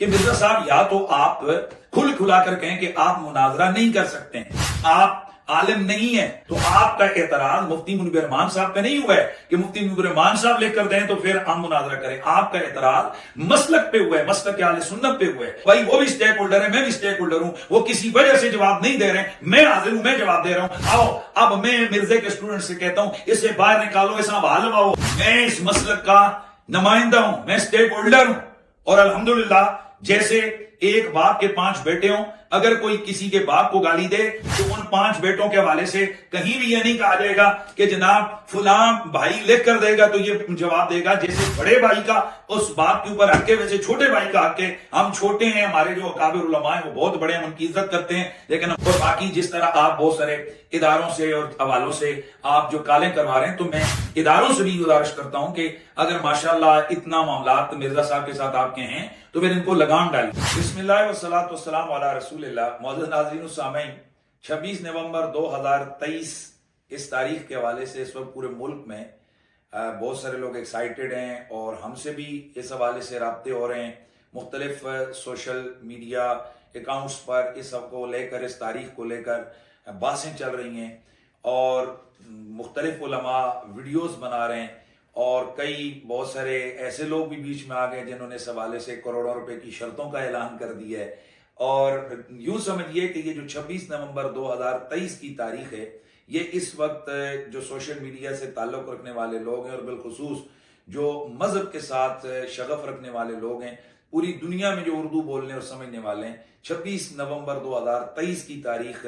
کہ مرزا صاحب یا تو آپ کھل کھلا کر کہیں کہ آپ مناظرہ نہیں کر سکتے ہیں، آپ عالم نہیں ہے، تو آپ کا اعتراض مفتی منیب الرحمان صاحب پہ نہیں ہوا ہے کہ مفتی منیب الرحمان صاحب لکھ کر دیں تو پھر ہم مناظرہ کریں. آپ کا اعتراض مسلک پہ ہوا ہے، مسلک اہل سنت پہ ہوا ہے. بھائی وہ بھی سٹیک ہولڈر ہے، میں بھی سٹیک ہولڈر ہوں، وہ کسی وجہ سے جواب نہیں دے رہے ہیں، میں حاضر ہوں، میں جواب دے رہا ہوں. آؤ اب میں مرزے کے اسٹوڈنٹ سے کہتا ہوں اسے باہر نکالو، ایسا حوال لواؤ. میں اس مسلک کا نمائندہ ہوں، میں سٹیک ہولڈر ہوں، اور الحمدللہ جیسے ایک باپ کے 5 بیٹے ہوں، اگر کوئی کسی کے باپ کو گالی دے تو ان 5 بیٹوں کے حوالے سے کہیں بھی یہ نہیں کہا جائے گا کہ جناب فلاں بھائی لکھ کر دے گا تو یہ جواب دے گا. جیسے بڑے بھائی کا اس بات کے اوپر حق ہے، ویسے چھوٹے بھائی کا حق ہے. ہم چھوٹے ہیں، ہمارے جو اکابر علماء ہیں وہ بہت بڑے ہیں، ہم ان کی عزت کرتے ہیں، لیکن اور باقی جس طرح آپ بہت سارے اداروں سے اور حوالوں سے آپ جو کالیں کروا رہے ہیں، تو میں اداروں سے بھی گزارش کرتا ہوں کہ اگر ماشاءاللہ اتنا معاملات مرزا صاحب کے ساتھ آپ کے ہیں تو پھر ان کو لگام ڈالی. بسم اللہ والصلاۃ والسلام علی رسول اللہ. معزز ناظرین و سامعین، 26 نومبر 2023 اس تاریخ کے حوالے سے اس وقت پورے ملک میں بہت سارے لوگ ایکسائٹڈ ہیں، اور ہم سے بھی اس حوالے سے رابطے ہو رہے ہیں. مختلف سوشل میڈیا اکاؤنٹس پر اس سب کو لے کر، اس تاریخ کو لے کر بحثیں چل رہی ہیں، اور مختلف علماء ویڈیوز بنا رہے ہیں، اور کئی بہت سارے ایسے لوگ بھی بیچ میں آ گئے جنہوں نے اس حوالے سے کروڑوں روپے کی شرطوں کا اعلان کر دیا ہے. اور یوں سمجھیے کہ یہ جو 26 نومبر 2023 کی تاریخ ہے، یہ اس وقت جو سوشل میڈیا سے تعلق رکھنے والے لوگ ہیں، اور بالخصوص جو مذہب کے ساتھ شغف رکھنے والے لوگ ہیں، پوری دنیا میں جو اردو بولنے اور سمجھنے والے ہیں، 26 نومبر 2023 کی تاریخ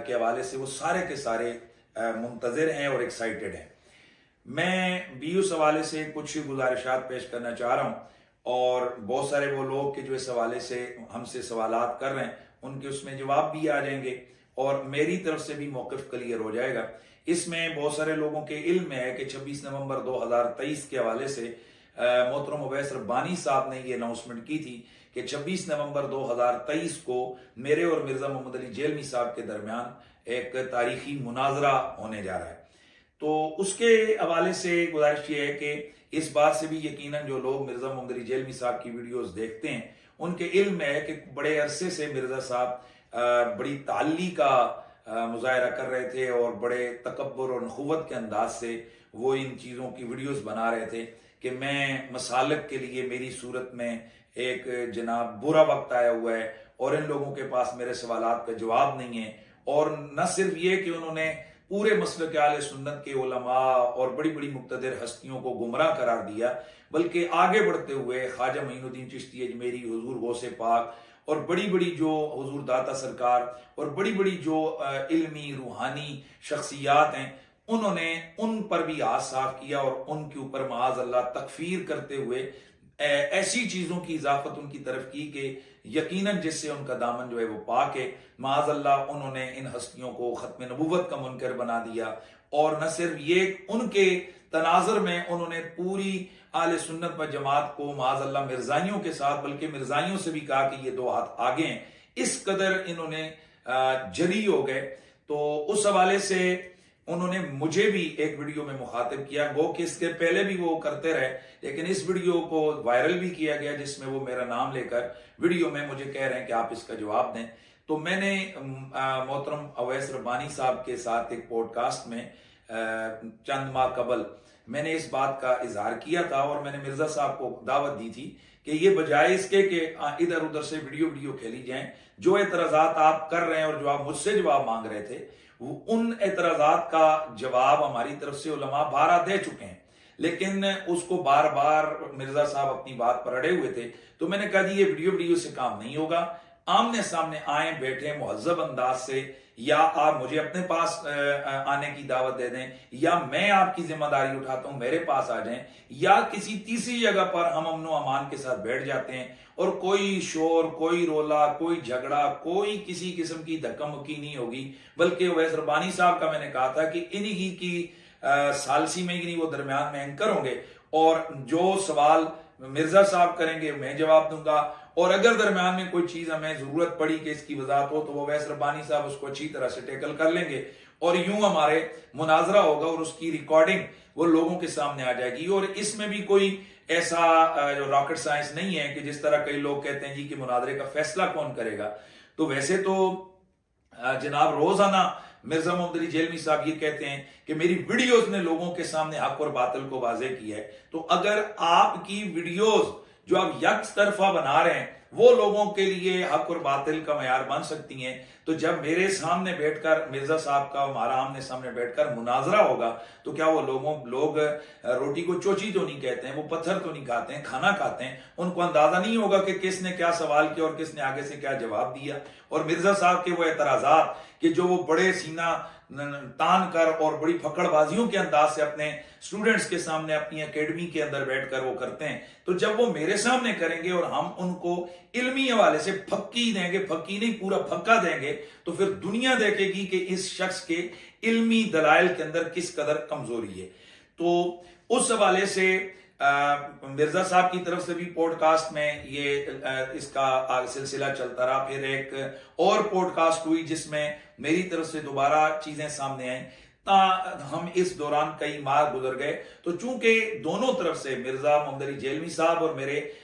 کے حوالے سے وہ سارے کے سارے منتظر ہیں اور ایکسائٹڈ ہیں. میں بھی اس حوالے سے کچھ گزارشات پیش کرنا چاہ رہا ہوں، اور بہت سارے وہ لوگ کہ جو اس حوالے سے ہم سے سوالات کر رہے ہیں ان کے اس میں جواب بھی آ جائیں گے، اور میری طرف سے بھی موقف کلیئر ہو جائے گا. اس میں بہت سارے لوگوں کے علم میں ہے کہ 26 نومبر 2023 کے حوالے سے محترم اویس ربانی صاحب نے یہ اناؤنسمنٹ کی تھی کہ 26 نومبر 2023 کو میرے اور مرزا محمد علی جیلمی صاحب کے درمیان ایک تاریخی مناظرہ ہونے جا رہا ہے. تو اس کے حوالے سے گزارش یہ ہے کہ اس بات سے بھی یقیناً جو لوگ مرزا محمد علی جیلمی صاحب کی ویڈیوز دیکھتے ہیں ان کے علم ہے کہ بڑے عرصے سے مرزا صاحب بڑی تعلی کا مظاہرہ کر رہے تھے، اور بڑے تکبر اور نخوت کے انداز سے وہ ان چیزوں کی ویڈیوز بنا رہے تھے کہ میں مسالک کے لیے میری صورت میں ایک جناب برا وقت آیا ہوا ہے، اور ان لوگوں کے پاس میرے سوالات کا جواب نہیں ہے. اور نہ صرف یہ کہ انہوں نے پورے مسلک اہل سنت کے علماء اور بڑی بڑی مقتدر ہستیوں کو گمراہ قرار دیا، بلکہ آگے بڑھتے ہوئے خواجہ معین الدین چشتی اجمیری، حضور غوث پاک، اور بڑی بڑی جو حضور داتا سرکار، اور بڑی بڑی جو علمی روحانی شخصیات ہیں، انہوں نے ان پر بھی ہاتھ صاف کیا، اور ان کے اوپر معاذ اللہ تکفیر کرتے ہوئے ایسی چیزوں کی اضافت ان کی طرف کی کہ یقیناً جس سے ان کا دامن جو ہے وہ پاک ہے. معاذ اللہ انہوں نے ان ہستیوں کو ختم نبوت کا منکر بنا دیا، اور نہ صرف یہ، ان کے تناظر میں انہوں نے پوری اہل سنت و جماعت کو معاذ اللہ مرزائیوں کے ساتھ، بلکہ مرزائیوں سے بھی کہا کہ یہ 2 ہاتھ آگے ہیں. اس قدر انہوں نے جری ہو گئے. تو اس حوالے سے انہوں نے مجھے بھی ایک ویڈیو میں مخاطب کیا، گو کہ اس کے پہلے بھی وہ کرتے رہے، لیکن اس ویڈیو کو وائرل بھی کیا گیا جس میں وہ میرا نام لے کر ویڈیو میں مجھے کہہ رہے ہیں کہ آپ اس کا جواب دیں. تو میں نے محترم اویس ربانی صاحب کے ساتھ ایک پوڈ کاسٹ میں چند ماہ قبل میں نے اس بات کا اظہار کیا تھا، اور میں نے مرزا صاحب کو دعوت دی تھی کہ یہ بجائے اس کے کہ ادھر ادھر سے ویڈیو کھیلی جائیں، جو اعتراضات آپ کر رہے ہیں اور جو آپ مجھ سے جواب مانگ رہے تھے، ان اعتراضات کا جواب ہماری طرف سے علماء بارہ دے چکے ہیں، لیکن اس کو بار بار مرزا صاحب اپنی بات پر اڑے ہوئے تھے. تو میں نے کہا جی یہ ویڈیو سے کام نہیں ہوگا، آمنے سامنے آئیں، بیٹھیں مہذب انداز سے، یا آپ مجھے اپنے پاس آنے کی دعوت دے دیں، یا میں آپ کی ذمہ داری اٹھاتا ہوں میرے پاس آ جائیں، یا کسی تیسری جگہ پر ہم امن و امان کے ساتھ بیٹھ جاتے ہیں، اور کوئی شور، کوئی رولا، کوئی جھگڑا، کوئی کسی قسم کی دھکا مکی نہیں ہوگی. بلکہ اویس ربانی صاحب کا میں نے کہا تھا کہ انہی کی سالسی میں ہی وہ درمیان میں اینکر ہوں گے، اور جو سوال مرزا صاحب کریں گے میں جواب دوں گا، اور اگر درمیان میں کوئی چیز ہمیں ضرورت پڑی کہ اس کی وضاحت ہو تو وہ اویس ربانی صاحب اس کو اچھی طرح سے ٹیکل کر لیں گے، اور یوں ہمارے مناظرہ ہوگا، اور اس کی ریکارڈنگ وہ لوگوں کے سامنے آ جائے گی. اور اس میں بھی کوئی ایسا جو راکٹ سائنس نہیں ہے کہ جس طرح کئی لوگ کہتے ہیں جی کہ مناظرے کا فیصلہ کون کرے گا. تو ویسے تو جناب روزانہ مرزا محمد علی جیلمی صاحب یہ کہتے ہیں کہ میری ویڈیوز نے لوگوں کے سامنے حق اور باطل کو واضح کیا ہے. تو اگر آپ کی ویڈیوز جو آپ یک طرفہ بنا رہے ہیں وہ لوگوں کے لیے حق اور باطل کا معیار بن سکتی ہیں، تو جب میرے سامنے بیٹھ کر مرزا صاحب کا ہمارا آمنے سامنے بیٹھ کر مناظرہ ہوگا تو کیا وہ لوگ روٹی کو چوچی تو نہیں کہتے ہیں، وہ پتھر تو نہیں کھاتے ہیں، کھانا کھاتے ہیں. ان کو اندازہ نہیں ہوگا کہ کس نے کیا سوال کیا اور کس نے آگے سے کیا جواب دیا. اور مرزا صاحب کے وہ اعتراضات کہ جو وہ بڑے سینہ تان کر اور بڑی پھکڑ بازیوں کے انداز سے اپنے سٹوڈنٹس کے سامنے اپنی اکیڈمی کے اندر بیٹھ کر وہ کرتے ہیں، تو جب وہ میرے سامنے کریں گے اور ہم ان کو علمی حوالے سے پھکی دیں گے، پھکی نہیں پورا پھکا دیں گے، تو پھر دنیا دیکھے گی کہ اس شخص کے علمی دلائل کے اندر کس قدر کمزوری ہے. تو اس حوالے سے مرزا صاحب کی طرف سے بھی پوڈ کاسٹ میں یہ اس کا سلسلہ چلتا رہا. پھر ایک اور پوڈ کاسٹ ہوئی جس میں میری طرف سے دوبارہ چیزیں سامنے آئیں. ہم اس دوران کئی ماہ گزر گئے. تو چونکہ دونوں طرف سے مرزا محمد علی جیلمی صاحب اور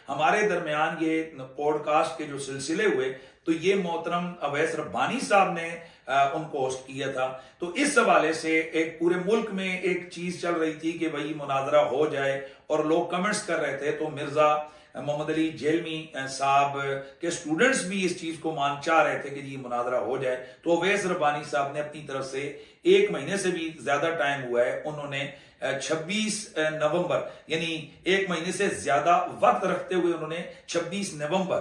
ہمارے درمیان یہ پوڈ کاسٹ کے جو سلسلے ہوئے تو یہ محترم اویس ربانی صاحب نے ان کو ہوسٹ کیا تھا. تو اس حوالے سے ایک پورے ملک میں ایک چیز چل رہی تھی کہ بھائی مناظرہ ہو جائے اور لوگ کمنٹس کر رہے تھے. تو مرزا محمد علی جیلمی صاحب کے سٹوڈنٹس بھی اس چیز کو چاہ رہے تھے کہ جی مناظرہ ہو جائے. تو اویس ربانی صاحب نے اپنی طرف سے 1 مہینے سے بھی زیادہ ٹائم ہوا ہے، انہوں نے 26 نومبر یعنی 1 مہینے سے زیادہ وقت رکھتے ہوئے انہوں نے 26 نومبر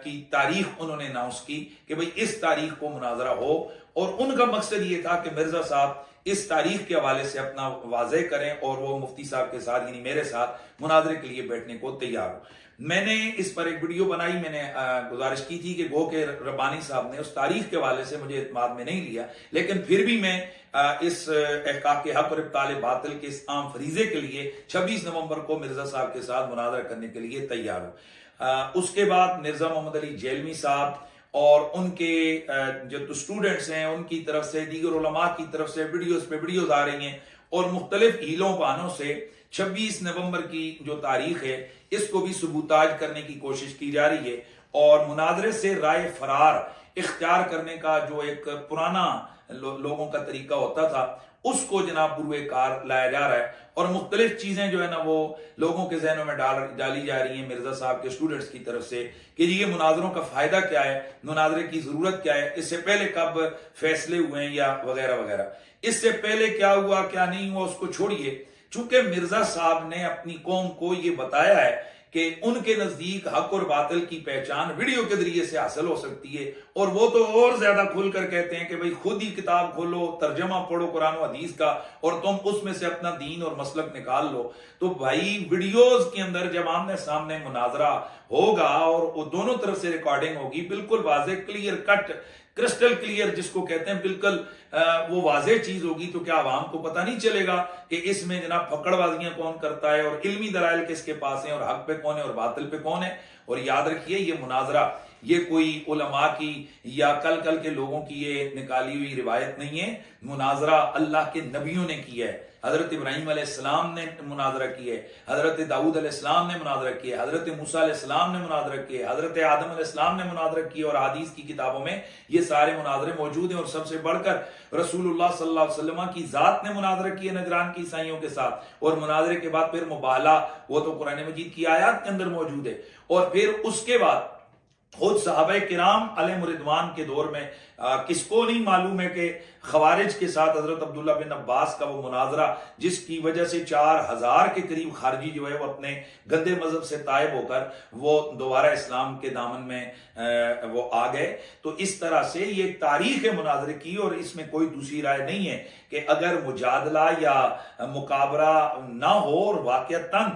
کی تاریخ انہوں نے اناؤنس کی کہ بھئی اس تاریخ کو مناظرہ ہو. اور ان کا مقصد یہ تھا کہ مرزا صاحب اس تاریخ کے حوالے سے اپنا واضح کریں اور وہ مفتی صاحب کے ساتھ یعنی میرے ساتھ مناظرے کے لیے بیٹھنے کو تیار ہو. میں نے اس پر ایک ویڈیو بنائی، میں نے گزارش کی تھی کہ گو کہ ربانی صاحب نے اس تاریخ کے حوالے سے مجھے اعتماد میں نہیں لیا، لیکن پھر بھی میں اس احقاق حق اور ابطال باطل کے اس عام فریضے کے لیے 26 نومبر کو مرزا صاحب کے ساتھ مناظرہ کرنے کے لیے تیار ہوں. اس کے بعد مرزا محمد علی جیلمی صاحب اور ان کے جو سٹوڈنٹس ہیں ان کی طرف سے دیگر علماء کی طرف سے ویڈیوز پہ ویڈیوز آ رہی ہیں اور مختلف ہیلوں بہانوں سے 26 نومبر کی جو تاریخ ہے اس کو بھی ثبوتاج کرنے کی کوشش کی جا رہی ہے. اور مناظرے سے رائے فرار اختیار کرنے کا جو ایک پرانا لوگوں کا طریقہ ہوتا تھا اس کو جناب بروئے کار لایا جا رہا ہے. اور مختلف چیزیں جو ہے نا وہ لوگوں کے ذہنوں میں ڈالی جا رہی ہیں مرزا صاحب کے سٹوڈنٹس کی طرف سے کہ یہ مناظروں کا فائدہ کیا ہے، مناظرے کی ضرورت کیا ہے، اس سے پہلے کب فیصلے ہوئے ہیں یا وغیرہ وغیرہ، اس سے پہلے کیا ہوا کیا نہیں ہوا اس کو چھوڑیے. چونکہ مرزا صاحب نے اپنی قوم کو یہ بتایا ہے کہ ان کے نزدیک حق اور باطل کی پہچان ویڈیو کے ذریعے سے حاصل ہو سکتی ہے، اور وہ تو اور زیادہ کھل کر کہتے ہیں کہ بھئی خود ہی کتاب کھولو، ترجمہ پڑھو قرآن و حدیث کا اور تم اس میں سے اپنا دین اور مسلک نکال لو. تو بھائی ویڈیوز کے اندر جب آمنے سامنے مناظرہ ہوگا اور وہ دونوں طرف سے ریکارڈنگ ہوگی بالکل واضح کلیئر کٹ کرسٹل کلیئر جس کو کہتے ہیں بالکل وہ واضح چیز ہوگی، تو کیا عوام کو پتہ نہیں چلے گا کہ اس میں جناب پھکڑ بازیاں کون کرتا ہے اور علمی دلائل کس کے پاس ہیں اور حق پہ کون ہے اور باطل پہ کون ہے. اور یاد رکھیے یہ مناظرہ یہ کوئی علماء کی یا کل کے لوگوں کی یہ نکالی ہوئی روایت نہیں ہے. مناظرہ اللہ کے نبیوں نے کیا ہے. حضرت ابراہیم علیہ السلام نے مناظرہ کیا ہے، حضرت داؤد علیہ السلام نے مناظرہ کیا ہے، حضرت موسیٰ علیہ السلام نے مناظرہ کیا ہے، حضرت آدم علیہ السلام نے مناظرہ کیا، اور حدیث کی کتابوں میں یہ سارے مناظرے موجود ہیں. اور سب سے بڑھ کر رسول اللہ صلی اللہ علیہ وسلم کی ذات نے مناظرہ کیا نجران کی عیسائیوں کے ساتھ، اور مناظرے کے بعد پھر مباہلہ وہ تو قرآن مجید کی آیات کے اندر موجود ہے. اور پھر اس کے بعد خود صحابہ کرام علیہ رضوان کے دور میں کس کو نہیں معلوم ہے کہ خوارج کے ساتھ حضرت عبداللہ بن عباس کا وہ مناظرہ جس کی وجہ سے 4000 کے قریب خارجی جو ہے وہ اپنے گندے مذہب سے تائب ہو کر وہ دوبارہ اسلام کے دامن میں وہ آ گئے. تو اس طرح سے یہ تاریخ ہے مناظرے کی، اور اس میں کوئی دوسری رائے نہیں ہے کہ اگر مجادلہ یا مقابلہ نہ ہو اور واقعتاً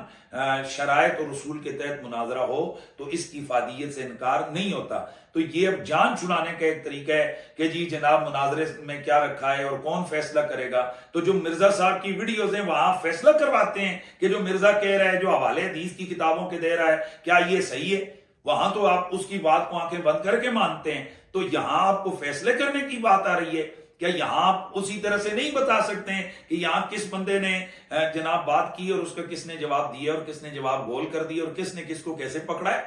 شرائط اور رسول کے تحت مناظرہ ہو تو اس کی افادیت سے انکار نہیں ہوتا. تو یہ اب جان چھڑانے کا ایک طریقہ ہے کہ جی جناب مناظرے میں کیا رکھا ہے اور کون فیصلہ کرے گا. تو جو مرزا صاحب کی ویڈیوز ہیں وہاں فیصلہ کرواتے ہیں کہ جو مرزا کہہ رہا ہے، جو حوالے حدیث کی کتابوں کے دے رہا ہے، کیا یہ صحیح ہے. وہاں تو آپ اس کی بات کو آنکھیں بند کر کے مانتے ہیں، تو یہاں آپ کو فیصلے کرنے کی بات آ رہی ہے کیا یہاں آپ اسی طرح سے نہیں بتا سکتے ہیں کہ یہاں کس بندے نے جناب بات کی اور اس کا کس نے جواب دیا اور کس نے جواب گول کر دیا اور کس نے کس کو کیسے پکڑا ہے؟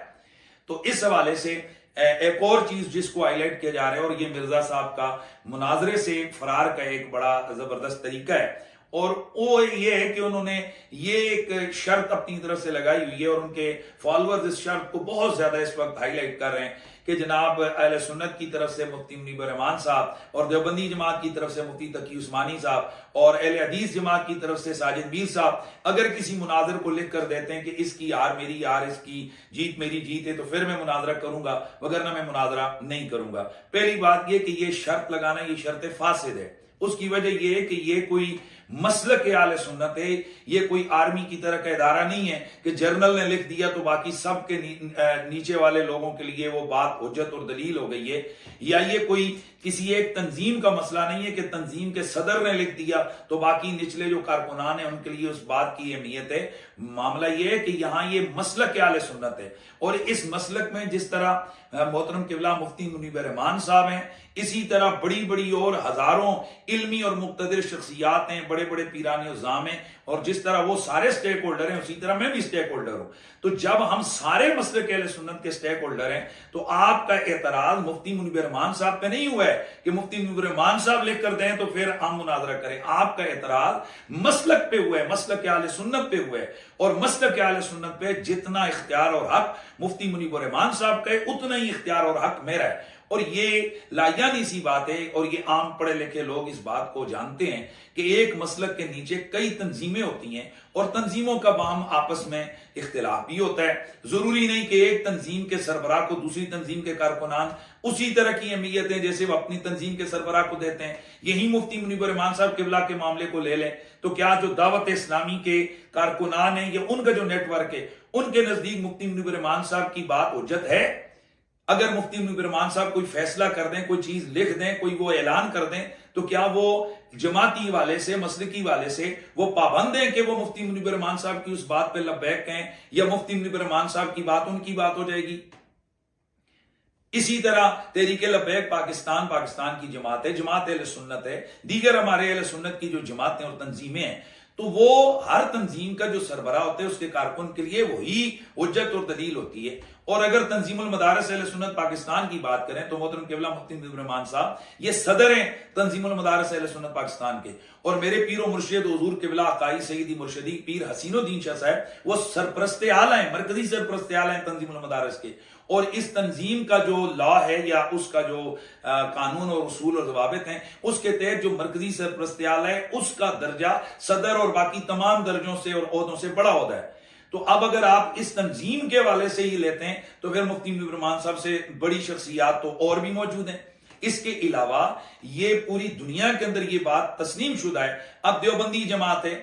تو اس حوالے سے ایک اور چیز جس کو ہائی لائٹ کیا جا رہا ہے، اور یہ مرزا صاحب کا مناظرے سے فرار کا ایک بڑا زبردست طریقہ ہے، اور وہ یہ ہے کہ انہوں نے یہ ایک شرط اپنی طرف سے لگائی ہوئی ہے، اور ان کے فالورز اس شرط کو بہت زیادہ اس وقت ہائی لائٹ کر رہے ہیں کہ جناب اہل سنت کی طرف سے مفتی منیب الرحمان صاحب، اور دیوبندی جماعت کی طرف سے مفتی تقی عثمانی صاحب، اور اہل حدیث جماعت کی طرف سے ساجد میر صاحب اگر کسی مناظر کو لکھ کر دیتے ہیں کہ اس کی یار میری یار، اس کی جیت میری جیت ہے، تو پھر میں مناظرہ کروں گا، وگرنہ میں مناظرہ نہیں کروں گا۔ پہلی بات یہ کہ یہ شرط لگانا یہ شرط فاسد ہے۔ اس کی وجہ یہ ہے کہ یہ کوئی مسلک اہل سنت ہے، یہ کوئی آرمی کی طرح کا ادارہ نہیں ہے کہ جرنل نے لکھ دیا تو باقی سب کے نیچے والے لوگوں کے لیے وہ بات حجت اور دلیل ہو گئی ہے، یا یہ کوئی کسی ایک تنظیم کا مسئلہ نہیں ہے کہ تنظیم کے صدر نے لکھ دیا تو باقی نچلے جو کارکنان ہیں ان کے لیے اس بات کی اہمیت ہے۔ معاملہ یہ ہے کہ یہاں یہ مسلک اہل سنت ہے، اور اس مسلک میں جس طرح محترم قبلہ مفتی منیب الرحمان صاحب ہیں، اسی طرح بڑی بڑی اور ہزاروں علمی اور مقتدر شخصیات ہیں، بڑے بڑے پیران عظام ہیں، اور جس طرح وہ سارے سٹیک ہولڈر ہیں اسی طرح میں بھی سٹیک ہولڈر ہوں۔ تو جب ہم سارے مسلک اہل سنت کے سٹیک ہولڈر ہیں تو آپ کا اعتراض مفتی منیب الرحمان صاحب پہ نہیں ہوا ہے کہ مفتی منیب الرحمان صاحب لکھ کر دیں تو پھر ہم مناظرہ کریں۔ آپ کا اعتراض مسلک پہ ہوا ہے، مسلک اہل سنت پہ ہوا ہے، اور مسلک اہل سنت پہ جتنا اختیار اور حق مفتی منیب الرحمان صاحب کا ہے اتنا ہی اختیار اور حق میرا ہے۔ اور یہ لایانی سی بات ہے، اور یہ عام پڑھے لکھے لوگ اس بات کو جانتے ہیں کہ ایک مسلک کے نیچے کئی تنظیمیں ہوتی ہیں، اور تنظیموں کا باہم آپس میں اختلاف بھی ہوتا ہے۔ ضروری نہیں کہ ایک تنظیم کے سربراہ کو دوسری تنظیم کے کارکنان اسی طرح کی اہمیت ہیں جیسے وہ اپنی تنظیم کے سربراہ کو دیتے ہیں۔ یہی مفتی منیب الرحمان صاحب قبلہ کے معاملے کو لے لیں تو کیا جو دعوت اسلامی کے کارکنان ہیں یا ان کا جو نیٹ ورک ہے، ان کے نزدیک مفتی منیب الرحمان صاحب کی بات حجت ہے؟ اگر مفتی منیب الرحمان صاحب کوئی فیصلہ کر دیں، کوئی چیز لکھ دیں، کوئی وہ اعلان کر دیں، تو کیا وہ جماعتی والے سے، مسلکی والے سے وہ پابند ہیں کہ وہ مفتی منیب الرحمان صاحب کی اس بات پہ لبیک کہیں، یا مفتی منیب الرحمان صاحب کی بات ان کی بات ہو جائے گی؟ اسی طرح تحریک لبیک پاکستان کی جماعت ہے، جماعت اہل سنت ہے، دیگر ہمارے اہل سنت کی جو جماعتیں اور تنظیمیں ہیں، تو وہ ہر تنظیم کا جو سربراہ ہوتا ہے اس کے کارکن کے لیے وہی حجت اور دلیل ہوتی ہے۔ اور اگر تنظیم المدارس اہل سنت پاکستان کی بات کریں تو محترم قبلہ مفتی منیب الرحمان صاحب یہ صدر ہیں تنظیم المدارس اہل سنت پاکستان کے، اور میرے پیر و مرشد حضور قبلہ آقائی سیدی مرشدی پیر حسین الدین شاہ صاحب وہ سرپرست اعلیٰ ہیں، مرکزی سرپرست اعلیٰ ہیں تنظیم المدارس کے، اور اس تنظیم کا جو لا ہے یا اس کا جو قانون اور اصول اور ضوابط ہیں اس کے تحت جو مرکزی سرپرست اعلیٰ ہے اس کا درجہ صدر اور باقی تمام درجوں سے اور عہدوں سے بڑا عہدہ ہے۔ تو اب اگر آپ اس تنظیم کے حوالے سے ہی لیتے ہیں تو پھر مفتی منیب الرحمان صاحب سے بڑی شخصیات تو اور بھی موجود ہیں۔ اس کے علاوہ یہ پوری دنیا کے اندر یہ بات تسلیم شدہ ہے، اب دیوبندی جماعت ہے،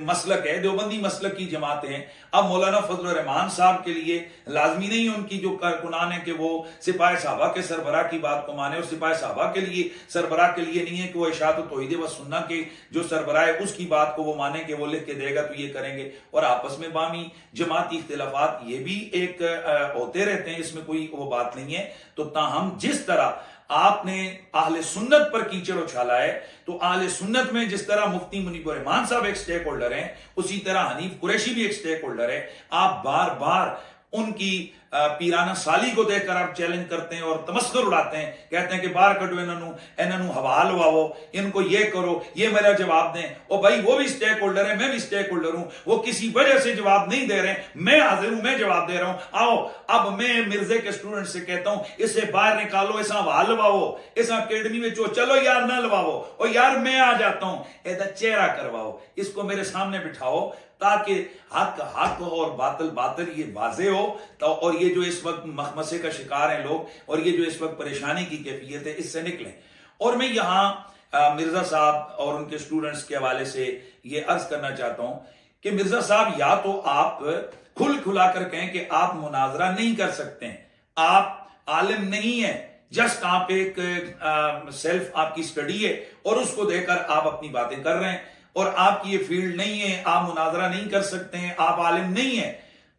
مسلک ہے، دیوبندی مسلک کی جماعتیں ہیں، اب مولانا فضل الرحمان صاحب کے لیے لازمی نہیں ان کی جو کارکنان ہیں کہ وہ سپاہ صحابہ کے سربراہ کی بات کو مانے، اور سپاہ صحابہ کے لیے سربراہ کے لیے نہیں ہے کہ وہ اشاعت و توحید و سنہ کے جو سربراہ ہے اس کی بات کو وہ مانے کہ وہ لکھ کے دے گا تو یہ کریں گے، اور آپس میں باہمی جماعتی اختلافات یہ بھی ایک ہوتے رہتے ہیں، اس میں کوئی وہ بات نہیں ہے۔ تو تاہم جس طرح آپ نے اہل سنت پر کیچڑ اچھالا ہے تو اہل سنت میں جس طرح مفتی منیب الرحمان صاحب ایک سٹیک ہولڈر ہیں اسی طرح حنیف قریشی بھی ایک سٹیک ہولڈر ہے۔ آپ بار بار ان کی پیرانہ سالی کو دیکھ کر آپ چیلنج کرتے ہیں اور تمسخر اڑاتے ہیں، کہتے ہیں کہ باہر کڈو انہوں ہوا لواؤ، ان کو یہ کرو، یہ میرا جواب دیں۔ اور بھائی وہ بھی سٹیک ہولڈر ہے، میں بھی سٹیک ہولڈر ہوں، وہ کسی وجہ سے جواب نہیں دے رہے، میں حاضر ہوں، میں جواب دے رہا ہوں۔ آؤ اب میں مرزے کے اسٹوڈنٹ سے کہتا ہوں اسے باہر نکالو، اسا ہوا لواؤ، اسا اکیڈمی میں چلو یار نہ لواؤ، اور یار میں آ جاتا ہوں، ایدہ چہرہ کرواؤ، اس کو میرے سامنے بٹھاؤ تاکہ حق حق اور باطل باطل یہ واضح ہو، اور یہ جو اس وقت مخمسے کا شکار ہیں لوگ، اور یہ جو اس وقت پریشانی کی کیفیت ہے، اس سے نکلیں۔ اور میں یہاں مرزا صاحب اور ان کے اسٹوڈنٹس کے حوالے سے یہ عرض کرنا چاہتا ہوں کہ مرزا صاحب یا تو آپ کھلا کر کہیں کہ آپ مناظرہ نہیں کر سکتے ہیں، آپ عالم نہیں ہیں، جسٹ آپ ایک سیلف آپ کی سٹڈی ہے اور اس کو دیکھ کر آپ اپنی باتیں کر رہے ہیں، اور آپ کی یہ فیلڈ نہیں ہے، آپ مناظرہ نہیں کر سکتے ہیں، آپ عالم نہیں ہیں،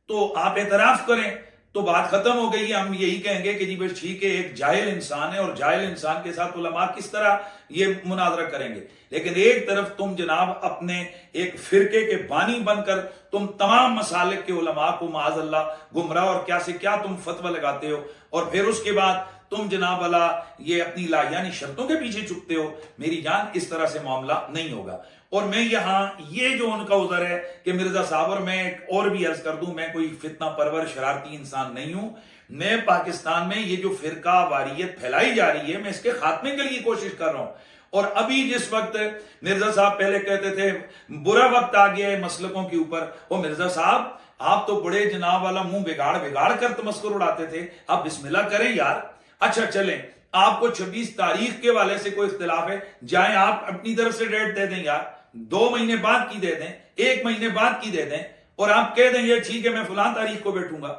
تو آپ اعتراف کریں۔ تو بات ختم ہو گئی. ہم یہی کہیں گے کہ جی بس ٹھیک ہے ایک جاہل انسان ہے اور جاہل انسان کے ساتھ علماء کس طرح یہ مناظرہ کریں گے. لیکن ایک طرف تم جناب اپنے ایک فرقے کے بانی بن کر تم تمام مسالک کے علماء کو معاذ اللہ گمراہ اور کیا سے کیا تم فتویٰ لگاتے ہو, اور پھر اس کے بعد تم جناب اللہ یہ اپنی لاہیانی شرطوں کے پیچھے چھپتے ہو. میری جان اس طرح سے معاملہ نہیں ہوگا. اور میں یہاں یہ جو ان کا عذر ہے کہ مرزا صاحب, اور میں ایک اور بھی عرض کر دوں, میں کوئی فتنہ پرور شرارتی انسان نہیں ہوں. میں پاکستان میں یہ جو فرقہ واریت پھیلائی جا رہی ہے میں اس کے خاتمے کے لیے کوشش کر رہا ہوں. اور ابھی جس وقت مرزا صاحب پہلے کہتے تھے برا وقت آ گیا ہے مسلکوں کے اوپر, وہ مرزا صاحب آپ تو بڑے جناب والا منہ بگاڑ کر تمسخر اڑاتے تھے. آپ بسم اللہ کریں یار. اچھا چلیں, آپ کو 26 تاریخ کے والے سے کوئی اختلاف ہے, جائیں آپ اپنی طرف سے ڈیٹ دے دیں یار, 2 مہینے بعد کی دے دیں, 1 مہینے بعد کی دے دیں, اور آپ کہہ دیں یہ ٹھیک ہے میں فلاں تاریخ کو بیٹھوں گا.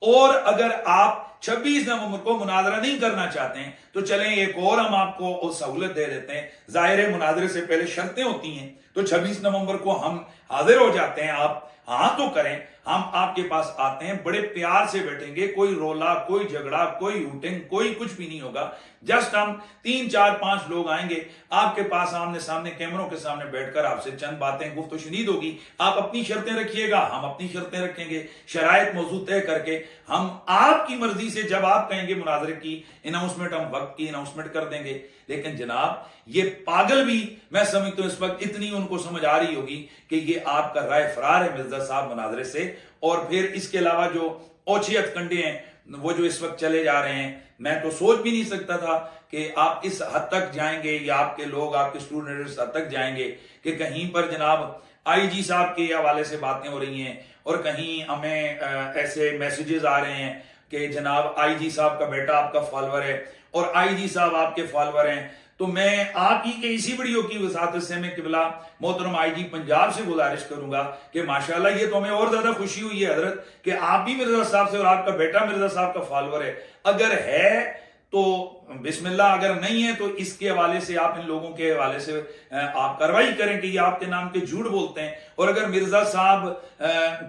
اور اگر آپ 26 نومبر کو مناظرہ نہیں کرنا چاہتے ہیں تو چلیں ایک اور ہم آپ کو سہولت دے دیتے ہیں. ظاہر ہے مناظرے سے پہلے شرطیں ہوتی ہیں, تو 26 نومبر کو ہم حاضر ہو جاتے ہیں. آپ ہاں تو کریں, ہم آپ کے پاس آتے ہیں, بڑے پیار سے بیٹھیں گے, کوئی رولا, کوئی جھگڑا, کوئی ہوٹنگ, کوئی کچھ بھی نہیں ہوگا. جسٹ ہم 3 4 5 لوگ آئیں گے آپ کے پاس, آمنے سامنے کیمروں کے سامنے بیٹھ کر آپ سے چند باتیں گفت و شنید ہوگی. آپ اپنی شرطیں رکھیے گا, ہم اپنی شرطیں رکھیں گے, شرائط موضوع طے کر کے ہم آپ کی مرضی سے جب آپ کہیں گے مناظرے کی اناؤنسمنٹ, ہم وقت کی اناؤنسمنٹ کر دیں گے. لیکن جناب یہ پاگل بھی میں سمجھتا ہوں اس وقت اتنی ان کو سمجھ آ رہی ہوگی کہ یہ آپ کا رائے فرار ہے مرزا صاحب مناظرے سے. اور پھر اس کے علاوہ جو اوچھیت کنڈے ہیں وہ جو اس وقت چلے جا رہے ہیں, میں تو سوچ بھی نہیں سکتا تھا کہ آپ اس حد تک جائیں گے, یا آپ کے لوگ, آپ کے اسٹوڈنٹ اس حد تک جائیں گے کہ کہیں پر جناب آئی جی صاحب کے حوالے سے باتیں ہو رہی ہیں, اور کہیں ہمیں ایسے میسیجز آ رہے ہیں کہ جناب آئی جی صاحب کا بیٹا آپ کا فالوور ہے اور آئی جی صاحب آپ کے فالوور ہیں. تو میں آپ ہی کے اسی ویڈیو کی وساطت سے میں قبلہ محترم آئی جی پنجاب سے گزارش کروں گا کہ ماشاءاللہ یہ تو ہمیں اور زیادہ خوشی ہوئی ہے حضرت کہ آپ بھی مرزا صاحب سے اور آپ کا بیٹا مرزا صاحب کا فالوور ہے. اگر ہے تو بسم اللہ, اگر نہیں ہے تو اس کے حوالے سے آپ ان لوگوں کے حوالے سے آپ کارروائی کریں کہ یہ آپ کے نام کے جھوٹ بولتے ہیں. اور اگر مرزا صاحب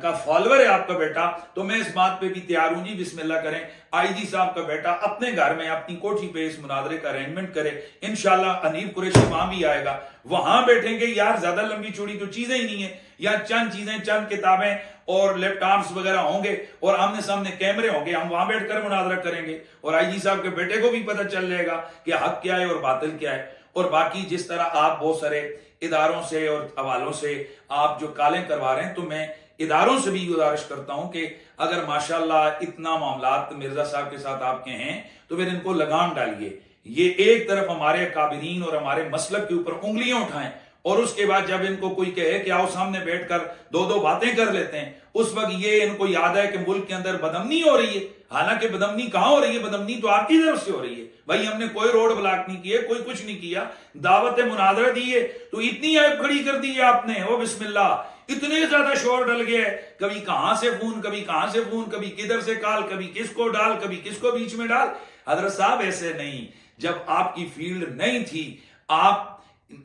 کا فالوور ہے آپ کا بیٹا تو میں اس بات پہ بھی تیار ہوں جی, بسم اللہ کریں, آئی جی صاحب کا بیٹا اپنے گھر میں اپنی کوٹھی پہ اس مناظرے کا ارینجمنٹ کرے. انشاءاللہ انیب قریشی وہاں بھی آئے گا, وہاں بیٹھیں گے. یار زیادہ لمبی چوڑی تو چیزیں ہی نہیں ہیں, یا چند چیزیں, چند کتابیں اور لیپ ٹاپس وغیرہ ہوں گے اور آمنے سامنے کیمرے ہوں گے, ہم وہاں بیٹھ کر مناظرہ کریں گے اور آئی جی صاحب کے بیٹے کو بھی پتہ چل جائے گا کہ حق کیا ہے اور باطل کیا ہے. اور باقی جس طرح آپ بہت سارے اداروں سے اور حوالوں سے آپ جو کالیں کروا رہے ہیں, تو میں اداروں سے بھی گزارش کرتا ہوں کہ اگر ماشاءاللہ اتنا معاملات مرزا صاحب کے ساتھ آپ کے ہیں تو پھر ان کو لگام ڈالیے. یہ ایک طرف ہمارے اکابرین اور ہمارے مسلک کے اوپر انگلیاں اٹھائیں, اور اس کے بعد جب ان کو کوئی کہے کہ آؤ سامنے بیٹھ کر 2 باتیں کر لیتے ہیں, اس وقت یہ ان کو یاد ہے کہ ملک کے اندر بدامنی ہو رہی ہے. حالانکہ بدامنی کہاں ہو رہی ہے, بدامنی تو آپ کی طرف سے ہو رہی ہے. بھائی ہم نے کوئی روڈ بلاک نہیں کیے, کوئی کچھ نہیں کیا, دعوت مناظرہ دی ہے تو اتنی ایپ کھڑی کر دی ہے آپ نے, او بسم اللہ, اتنے زیادہ شور ڈل گیا ہے, کبھی کہاں سے فون, کبھی کہاں سے فون, کبھی کدھر سے کال, کبھی کس کو ڈال, کبھی کس کو بیچ میں ڈال. حضرت صاحب ایسے نہیں, جب آپ کی فیلڈ نہیں تھی آپ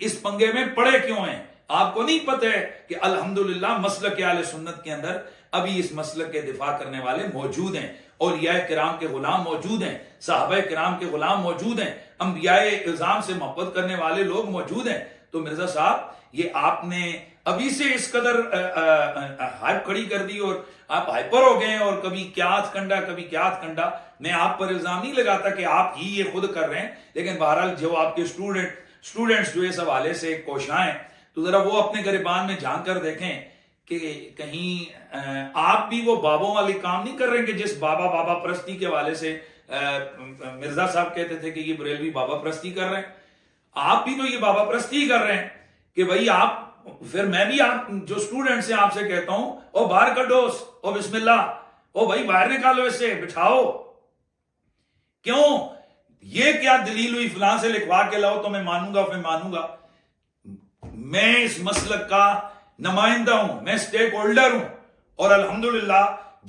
اس پنگے میں پڑے کیوں ہیں؟ آپ کو نہیں پتہ ہے کہ الحمدللہ مسلک اہل سنت کے اندر ابھی اس مسلک کے دفاع کرنے والے موجود ہیں, اولیاء کرام کے غلام موجود ہیں, صحابہ کرام کے غلام موجود ہیں, انبیاء اعظام سے محبت کرنے والے لوگ موجود ہیں. تو مرزا صاحب یہ آپ نے ابھی سے اس قدر ہائپ کھڑی کر دی اور آپ ہائپر ہو گئے, اور کبھی کیا ہاتھ کنڈا, کبھی کیا ہاتھ کنڈا. میں آپ پر الزام نہیں لگاتا کہ آپ ہی یہ خود کر رہے ہیں, لیکن بہرحال جو آپ کے اسٹوڈنٹس جو اس حوالے سے کوشاں ہیں تو ذرا وہ اپنے گریبان میں جھانک کر دیکھیں کہ کہیں آپ بھی وہ بابوں والے کام نہیں کر رہے ہیں کہ جس بابا پرستی کے حوالے سے مرزا صاحب کہتے تھے کہ یہ بریلوی بابا پرستی کر رہے ہیں. آپ بھی تو یہ بابا پرستی کر رہے ہیں کہ بھائی آپ, پھر میں بھی آپ جو اسٹوڈنٹس ہیں آپ سے کہتا ہوں, او باہر کڈو, او بسم اللہ, او بھائی باہر نکالو, اس سے بٹھاؤ. کیوں؟ یہ کیا دلیل ہوئی فلاں سے لکھوا کے لاؤ تو میں مانوں گا, پھر مانوں گا. میں اس مسلک کا نمائندہ ہوں, میں سٹیک ہولڈر ہوں, اور الحمدللہ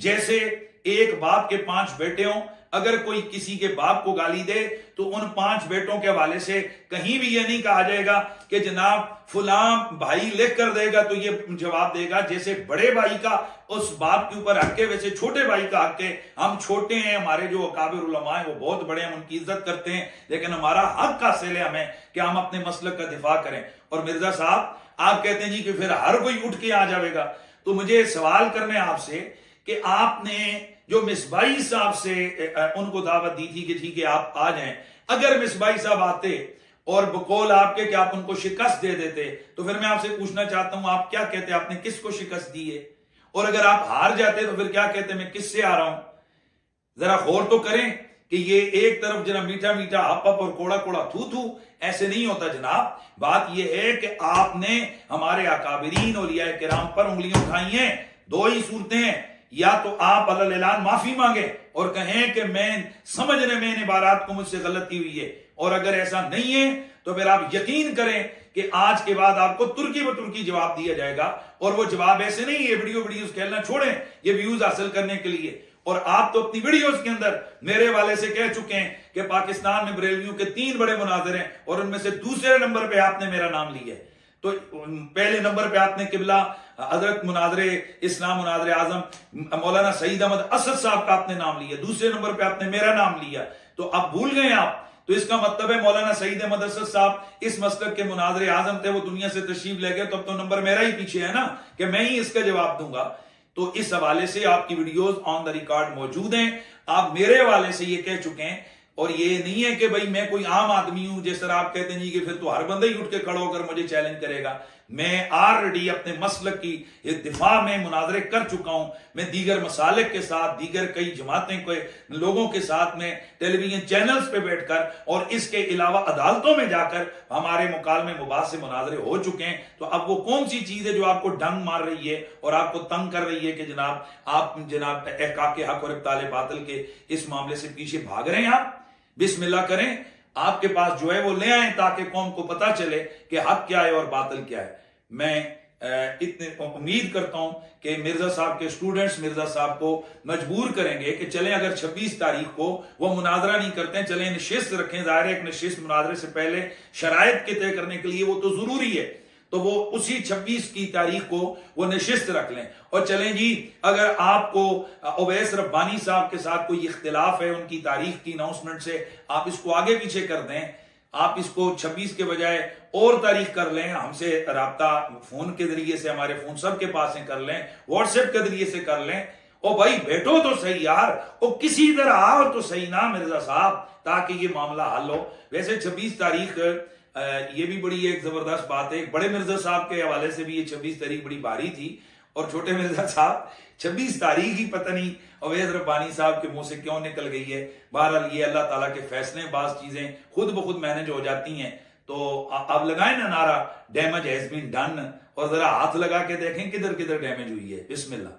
جیسے ایک باپ کے 5 بیٹے ہوں, اگر کوئی کسی کے باپ کو گالی دے تو ان 5 بیٹوں کے حوالے سے کہیں بھی یہ نہیں کہا جائے گا کہ جناب فلاں بھائی لکھ کر دے گا تو یہ جواب دے گا. جیسے بڑے بھائی کا اس باپ کے اوپر حق ہے ویسے چھوٹے بھائی کا حق ہے. ہم چھوٹے ہیں, ہمارے جو اکابر علماء ہیں وہ بہت بڑے ہیں, ہم ان کی عزت کرتے ہیں, لیکن ہمارا حق حاصل ہے ہمیں کہ ہم اپنے مسلک کا دفاع کریں. اور مرزا صاحب آپ کہتے ہیں جی کہ پھر ہر کوئی اٹھ کے آ جائے گا. تو مجھے سوال کرنے آپ سے کہ آپ نے جو مصباحی صاحب سے ان کو دعوت دی تھی کہ ٹھیک ہے آپ آ جائیں, اگر مصباحی صاحب آتے اور بقول آپ کے کہ آپ ان کو شکست دے دیتے تو پھر میں آپ سے پوچھنا چاہتا ہوں آپ کیا کہتے آپ نے کس کو شکست دی ہے؟ اور اگر آپ ہار جاتے تو پھر کیا کہتے میں کس سے آ رہا ہوں؟ ذرا غور تو کریں کہ یہ ایک طرف جناب میٹھا میٹھا ہپ ہپ اور کوڑا کوڑا تھو تھو ایسے نہیں ہوتا جناب. بات یہ ہے کہ آپ نے ہمارے اکابرین اولیاء کرام پر انگلیاں اٹھائی ہیں. 2 ہی صورتیں ہیں, یا تو آپ علی الاعلان معافی مانگیں اور کہیں کہ میں سمجھنے میں ان عبارات کو مجھ سے غلطی ہوئی ہے, اور اگر ایسا نہیں ہے تو پھر آپ یقین کریں کہ آج کے بعد آپ کو ترکی ب ترکی جواب دیا جائے گا. اور وہ جواب ایسے نہیں ہے ویڈیوز کھیلنا چھوڑیں یہ ویوز حاصل کرنے کے لیے. اور آپ تو اپنی ویڈیوز کے اندر میرے والے سے کہہ چکے ہیں کہ پاکستان میں بریلویوں کے 3 بڑے مناظر ہیں اور ان میں سے دوسرے نمبر پہ آپ نے میرا نام لیا ہے. تو پہلے نمبر پہ آپ نے قبلہ حضرت مناظر اسلام مناظر اعظم مولانا سعید احمد اسد صاحب کا آپ نے نام لیا, دوسرے نمبر پہ آپ نے میرا نام لیا. تو اب بھول گئے آپ. تو اس کا مطلب ہے مولانا سعید احمد اسد صاحب اس مسلک کے مناظر اعظم تھے, وہ دنیا سے تشریف لے گئے, تو اب تو نمبر میرا ہی پیچھے ہے نا کہ میں ہی اس کا جواب دوں گا. تو اس حوالے سے آپ کی ویڈیوز آن دا ریکارڈ موجود ہیں. آپ میرے حوالے سے یہ کہہ چکے ہیں, اور یہ نہیں ہے کہ بھائی میں کوئی عام آدمی ہوں جس طرح آپ کہتے ہیں جی کہ پھر تو ہر بندہ ہی اٹھ کے کھڑا ہو کر مجھے چیلنج کرے گا. میں آلریڈی اپنے مسلک کی دفاع میں مناظرے کر چکا ہوں. میں دیگر مسالک کے ساتھ, دیگر کئی جماعتیں کے لوگوں کے ساتھ میں ٹیلی ویژن چینلز پہ بیٹھ کر اور اس کے علاوہ عدالتوں میں جا کر ہمارے مکالمے مباحث مناظرے ہو چکے ہیں. تو اب وہ کون سی چیز ہے جو آپ کو ڈنگ مار رہی ہے اور آپ کو تنگ کر رہی ہے کہ جناب آپ جناب احقاق حق اور ابطال باطل کے اس معاملے سے پیچھے بھاگ رہے ہیں؟ آپ بسم اللہ کریں, آپ کے پاس جو ہے وہ لے آئیں تاکہ قوم کو پتا چلے کہ حق کیا ہے اور باطل کیا ہے. میں اتنے امید کرتا ہوں کہ مرزا صاحب کے سٹوڈنٹس مرزا صاحب کو مجبور کریں گے کہ چلیں اگر 26 تاریخ کو وہ مناظرہ نہیں کرتے ہیں چلیں نشست رکھیں. ظاہر ہے ایک نشست مناظرے سے پہلے شرائط کے طے کرنے کے لیے وہ تو ضروری ہے, تو وہ اسی 26 کی تاریخ کو وہ نشست رکھ لیں. اور چلیں جی اگر آپ کو اویس ربانی صاحب کے ساتھ کوئی اختلاف ہے ان کی تاریخ کی اناؤنسمنٹ سے, آپ اس کو آگے پیچھے کر دیں, آپ اس کو 26 کے بجائے اور تاریخ کر لیں, ہم سے رابطہ فون کے ذریعے سے, ہمارے فون سب کے پاس ہیں, کر لیں, واٹس ایپ کے ذریعے سے کر لیں. او بھائی بیٹھو تو صحیح یار, او کسی طرح آؤ تو صحیح نا مرزا صاحب, تاکہ یہ معاملہ حل ہو. ویسے 26 تاریخ یہ بھی بڑی ایک زبردست بات ہے. بڑے مرزا صاحب کے حوالے سے بھی یہ 26 تاریخ بڑی بھاری تھی, اور چھوٹے مرزا صاحب 26 تاریخ ہی پتہ نہیں اویس ربانی صاحب کے منہ سے کیوں نکل گئی ہے. بہرحال یہ اللہ تعالیٰ کے فیصلے, بعض چیزیں خود بخود مینج ہو جاتی ہیں. تو آپ لگائیں نا نعرہ ڈیمیج ہیز بین ڈن, اور ذرا ہاتھ لگا کے دیکھیں کدھر کدھر ڈیمیج ہوئی ہے. بسم اللہ.